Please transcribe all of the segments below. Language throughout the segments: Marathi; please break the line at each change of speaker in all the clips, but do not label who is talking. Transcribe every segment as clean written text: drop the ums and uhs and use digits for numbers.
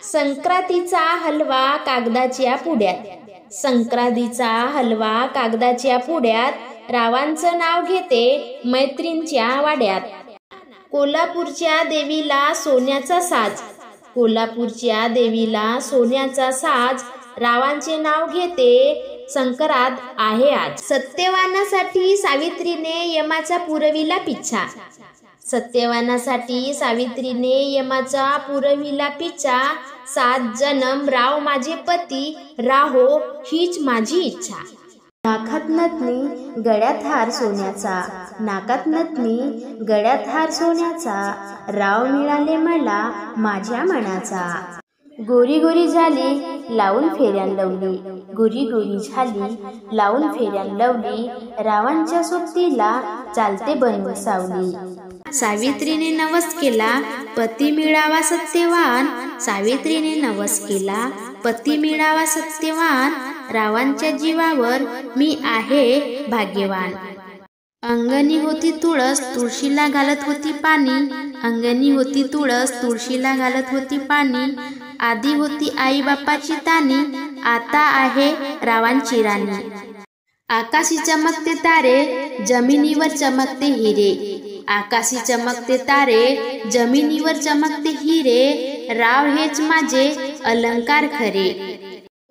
संक्रांतीचा हलवा कागदाच्या पुड्यात, संक्रांतीचा हलवा कागदाच्या पुड्यात, रावांचं नाव घेते मैत्रीणच्या वाड्यात. कोल्हापूरच्या देवीला सोन्याचा साज, कोल्हापूरच्या देवीला सोन्याचा साज, रावांचे नाव घेते संक्रांत आहे आज. सत्यवानासाठी सावित्रीने यमाचा पुरविला पिच्छा, सत्यवानासाठी सावित्रीने यमाचा पुरविला पिच्छा, 7 जन्म राव माझे पती राहो हीच माझी इच्छा. नाकात नथनी गळ्यात हार सोन्याचा, नाकात नथनी गळ्यात हार सोन्याचा, राव मिळाले मला माझ्या मनाचा. गोरी गोरी झाली लावून फेऱ्या लवली, गोरी गोरी झाली लावून फेऱ्या लवली, रावांच्या सोबतीला चालते बनवून सावली. सावित्रीने नवस केला पती मिळावा सत्यवान, सावित्रीने नवस केला पती मिळावा सत्यवान, रावांच्या जीवावर मी आहे भाग्यवान. अंगणी होती तुळस तुळशीला घालत होती पाणी, अंगणी होती तुळस तुळशीला घालत होती पाणी, आधी होती आई बापाची तानी, आता आहे रावांची राणी. आकाशी चमकते तारे जमिनीवर चमकते हिरे, आकाशी चमकते तारे जमिनीवर चमकते हिरे, राव हेच माझे अलंकार खरे.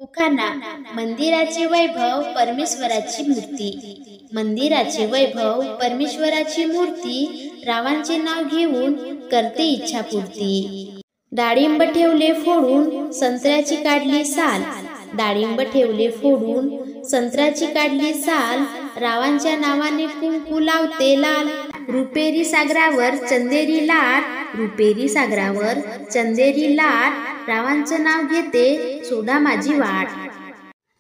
उखाणा. मंदिराचे वैभव परमेश्वराची मूर्ती, मंदिराचे वैभव परमेश्वराची मूर्ती, रावांचे नाव घेऊन करते इच्छापूर्ती. डाळिंब ठेवले फोडून संत्र्याची काढली साल, डाळिंब ठेवले फोडून संत्र्याची काढली साल, रावांच्या नावाने कुंकू लावते लाल. रुपेरी सागरावर चंदेरी लाट, रुपेरी सागरावर चंदेरी लाट, रावांचं नाव घेते सोडा माझी वाट.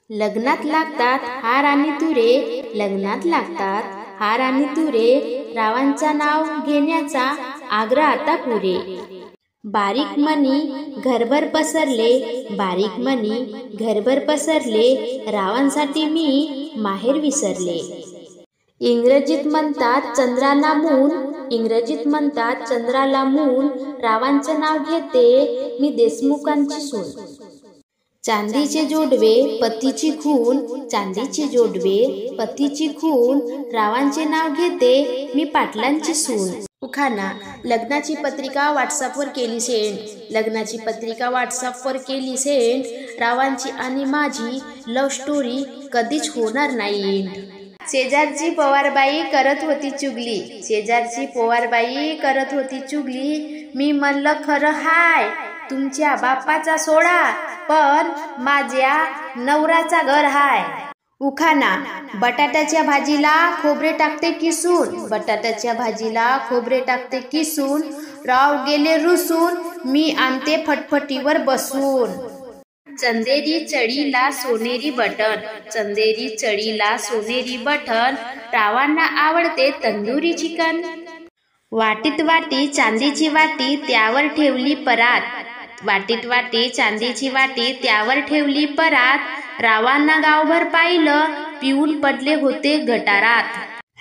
लग्नात लागतात हार आणि तुरे, लग्नात लागतात हार आणि तुरे, रावांचं नाव घेण्याचा आग्रह आता पुरे. बारीक मणी घरभर पसरले, बारीक मणी घरभर पसरले, रावांसाठी मी माहेर विसरले. इंग्रजीत म्हणतात चंद्राला मून, इंग्रजीत म्हणतात चंद्राला मून, रावांचं नाव घेते मी देशमुखांची सून. चांदीचे जोडवे पतीची खून, चांदीचे जोडवे पतीची खून, रावांचे नाव घेते मी पाटलांची सून. उखाणा. लग्नाची पत्रिका व्हॉट्सअपवर केली सेंड, लग्नाची पत्रिका व्हॉट्सअपवर केली सेंड, रावांची आणि माझी लव्ह स्टोरी कधीच होणार नाही एंड. शेजारची पवारबाई करत होती चुगली, शेजारची पवारबाई करत होती चुगली, मी म्हणलं खरं हाय तुमच्या बापाचा सोडा, पण माझ्या नवराचा घर हाय. उखाणा. बटाट्याच्या भाजीला खोबरे टाकते किसून, बटाट्याच्या भाजीला खोबरे टाकते किसून, राव गेले रुसून मी आणते फटफटीवर बसून. चंदेरी चढीला सोनेरी बटन, चंदेरी चढीला सोनेरी बटन, रावांना आवडते तंदुरी चिकन. वाटीत वाटी चांदीची वाटी त्यावर ठेवली परात, वाटीत वाटी चांदीची वाटी त्यावर ठेवली परात, रावांना गावभर पाहिलं पिऊन पडले होते गटारात.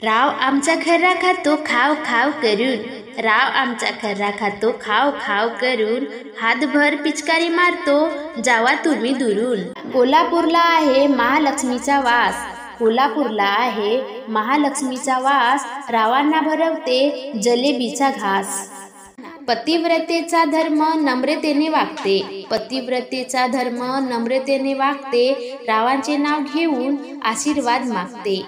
राव आमचा खर्रा खातो खाव खाव करून, राव आमचा खर्रा खातो खाव खाव करून, हातभर पिचकारी मारतो जावा तुम्ही दुरून. कोल्हापूरला आहे महालक्ष्मीचा वास, कोल्हापूरला आहे महालक्ष्मीचा वास, रावांना भरवते जलेबीचा घास. पतिव्रतेचा धर्म नम्रतेने वागते, पतिव्रतेचा धर्म नम्रतेने वागते, रावांचे नाव घेऊन आशीर्वाद मागते.